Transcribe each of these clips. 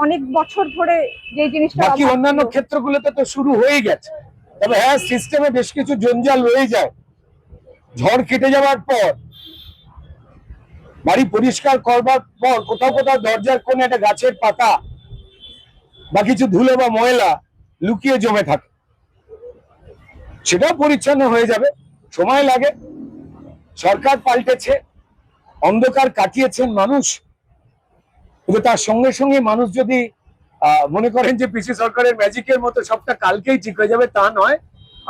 অনেক বছর ধরে যে জিনিসটা বাকি অন্যান্য ক্ষেত্রগুলোতে তো শুরু হয়ে গেছে। তবে হ্যাঁ, সিস্টেমে বেশ কিছু জঞ্জাল রয়ে যায়। ঝড় কেটে যাওয়ার পর, বাড়ি পরিষ্কার করবার পর কোথাও কোথাও দরজার কোণে একটা গাছের পাতা বা কিছু ধুলো বা ময়লা লুকিয়ে জমে থাকে, সেটাও পরিচ্ছন্ন হয়ে যাবে, সময় লাগে। সরকার পাল্টেছে, অন্ধকার কাটিয়েছেন মানুষ, কিন্তু তার সঙ্গে সঙ্গে মানুষ যদি মনে করেন যে পিসি সরকারের ম্যাজিকের মতো সবটা কালকেই ঠিক হয়ে যাবে, তা নয়।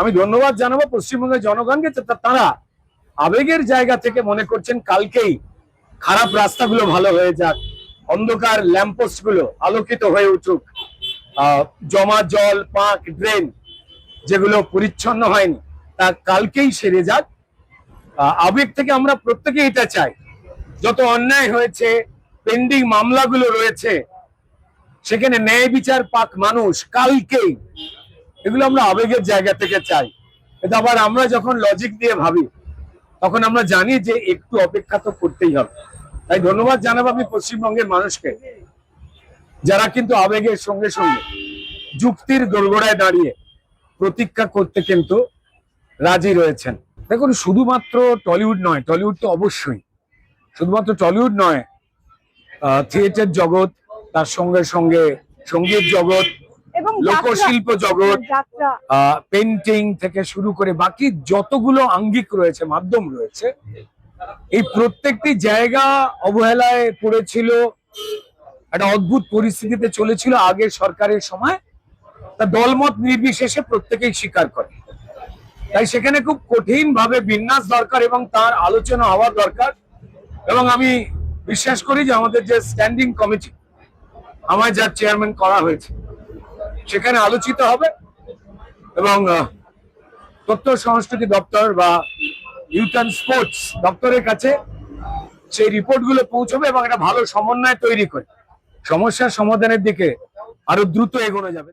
আমি ধন্যবাদ জানাবো পশ্চিমবঙ্গের জনগণকে, তারা আবেগের জায়গা থেকে মনে করছেন কালকেই খারাপ রাস্তাগুলো ভালো হয়ে যাক, অন্ধকার ল্যাম্পপোস্ট গুলো আলোকিত হয়ে উঠুক, জমা জল, পাঁক, ড্রেন যেগুলো পরিচ্ছন্ন হয়নি তা কালকেই সেরে যাক। আবেগ থেকে আমরা প্রত্যেকে এটা চাই। যত অন্যায় হয়েছে, পেন্ডিং মামলাগুলো রয়েছে, সেখানে ন্যায় বিচার পাক মানুষ কালকেই, এগুলো আমরা আবেগের জায়গা থেকে চাই। এটা আবার আমরা যখন লজিক দিয়ে ভাবি তখন আমরা জানি যে একটু অপেক্ষা তো করতেই হবে। তাই ধন্যবাদ জানাবো আমি পশ্চিমবঙ্গের মানুষকে, যারা কিন্তু আবেগের সঙ্গে সঙ্গে যুক্তির দোরগোড়ায় দাঁড়িয়ে প্রতীক্ষা করতে কিন্তু রাজি রয়েছেন। দেখুন, শুধুমাত্র টলিউড নয়, টলিউড তো অবশ্যই, শুধুমাত্র টলিউড নয়, থিয়েটার জগৎ, তার সঙ্গে সঙ্গে সঙ্গীত জগৎ, লোকশিল্প জগৎ, পেন্টিং থেকে শুরু করে বাকি যতগুলো আঙ্গিক রয়েছে, মাধ্যম রয়েছে, এই প্রত্যেকটি জায়গা অবহেলায় পড়েছিল, একটা অদ্ভুত পরিস্থিতিতে চলেছিল আগের সরকারের সময়। তা দলমত নির্বিশেষে প্রত্যেকেই স্বীকার করে। তাই সেখানে খুব কঠিন ভাবে বিন্যাস দরকার এবং তার আলোচনা হওয়া দরকার। এবং আমি বিশ্বাস করি যে আমাদের যে স্ট্যান্ডিং কমিটি, আমায় যার চেয়ারম্যান করা হয়েছে, সেখানে আলোচিত হবে এবং তথ্য সংস্কৃতি দপ্তর বা ইউথ অ্যান্ড স্পোর্টস দপ্তরের কাছে সেই রিপোর্টগুলো পৌঁছবে এবং একটা ভালো সমন্বয় তৈরি করে সমস্যার সমাধানের দিকে আরো দ্রুত এগোনো যাবে।